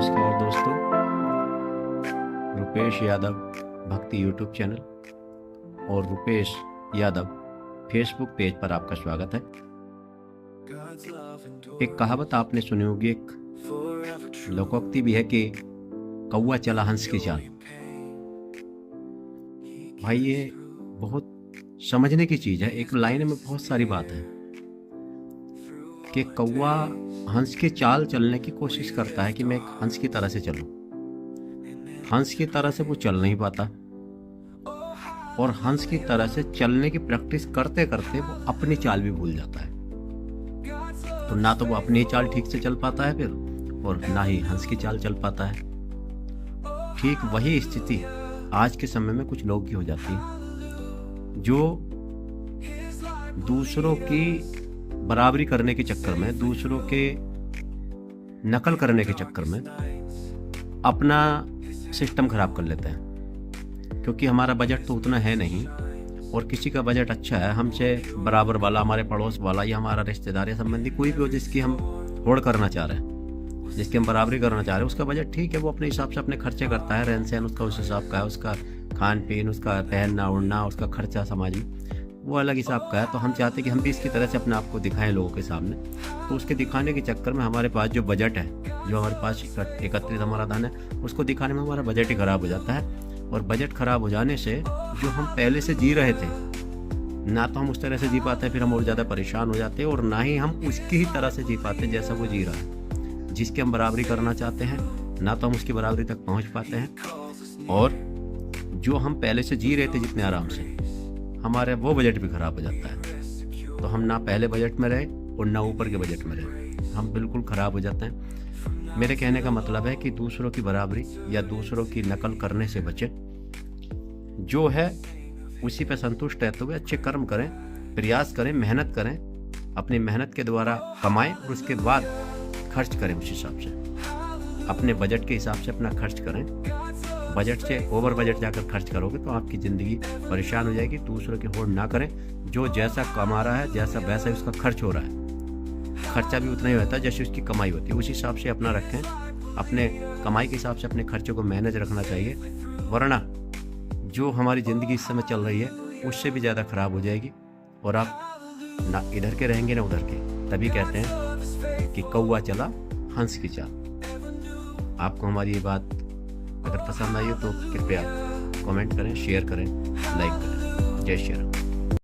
नमस्कार दोस्तों, रुपेश यादव भक्ति यूट्यूब चैनल और रुपेश यादव फेसबुक पेज पर आपका स्वागत है। एक कहावत आपने सुनी होगी, एक लोकोक्ति भी है कि कौवा चला हंस की चाल। भाई ये बहुत समझने की चीज़ है। एक लाइन में बहुत सारी बात है कि कौवा हंस की चाल चलने की कोशिश करता है कि मैं एक हंस की तरह से चलूं। हंस की तरह से वो चल नहीं पाता और हंस की तरह से चलने की प्रैक्टिस करते करते वो अपनी चाल भी भूल जाता है। तो ना तो वो अपनी चाल ठीक से चल पाता है फिर, और ना ही हंस की चाल चल पाता है। ठीक वही स्थिति आज के समय में कुछ लोगों की हो जाती है, जो दूसरों की बराबरी करने के चक्कर में, दूसरों के नकल करने के चक्कर में अपना सिस्टम खराब कर लेते हैं। क्योंकि हमारा बजट तो उतना है नहीं और किसी का बजट अच्छा है, हमसे बराबर वाला, हमारे पड़ोस वाला या हमारा रिश्तेदार या संबंधी कोई भी हो जिसकी हम होड़ करना चाह रहे हैं, जिसकी हम बराबरी करना चाह रहे हैं, उसका बजट ठीक है, वो अपने हिसाब से अपने खर्चे करता है, रहन सहन उसका उस हिसाब का है, उसका खान पीन, उसका पहनना उड़ना, उसका खर्चा समाज में वो अलग हिसाब का है। तो हम चाहते हैं कि हम भी इसकी तरह से अपने आप को दिखाएं लोगों के सामने। तो उसके दिखाने के चक्कर में हमारे पास जो बजट है, जो हमारे पास एकत्रित हमारा धन है, उसको दिखाने में हमारा बजट ही खराब हो जाता है। और बजट खराब हो जाने से जो हम पहले से जी रहे थे, ना तो हम उस तरह से जी पाते, फिर हम और ज़्यादा परेशान हो जाते, और ना ही हम उसकी ही तरह से जी पाते जैसा वो जी रहा है। जिसकी हम बराबरी करना चाहते हैं, ना तो हम उसकी बराबरी तक पहुँच पाते हैं, और जो हम पहले से जी रहे थे जितने आराम से, हमारे वो बजट भी खराब हो जाता है। तो हम ना पहले बजट में रहे और ना ऊपर के बजट में रहे, हम बिल्कुल ख़राब हो जाते हैं। मेरे कहने का मतलब है कि दूसरों की बराबरी या दूसरों की नकल करने से बचें। जो है उसी पे संतुष्ट रहते हुए अच्छे कर्म करें, प्रयास करें, मेहनत करें, अपनी मेहनत के द्वारा कमाएं और उसके बाद खर्च करें उस हिसाब से, अपने बजट के हिसाब से अपना खर्च करें। बजट से ओवर बजट जाकर खर्च करोगे तो आपकी ज़िंदगी परेशान हो जाएगी। दूसरों की होड़ ना करें। जो जैसा कमा रहा है, जैसा वैसा ही उसका खर्च हो रहा है, खर्चा भी उतना ही होता है जैसे उसकी कमाई होती है। उस हिसाब से अपना रखें, अपने कमाई के हिसाब से अपने खर्चों को मैनेज रखना चाहिए, वरना जो हमारी ज़िंदगी इस समय चल रही है उससे भी ज़्यादा ख़राब हो जाएगी और आप ना इधर के रहेंगे ना उधर के। तभी कहते हैं कि कौवा चला हंस की चाल। आपको हमारी ये बात अगर पसंद आई हो तो कृपया कमेंट करें, शेयर करें, लाइक करें। जय श्री राम।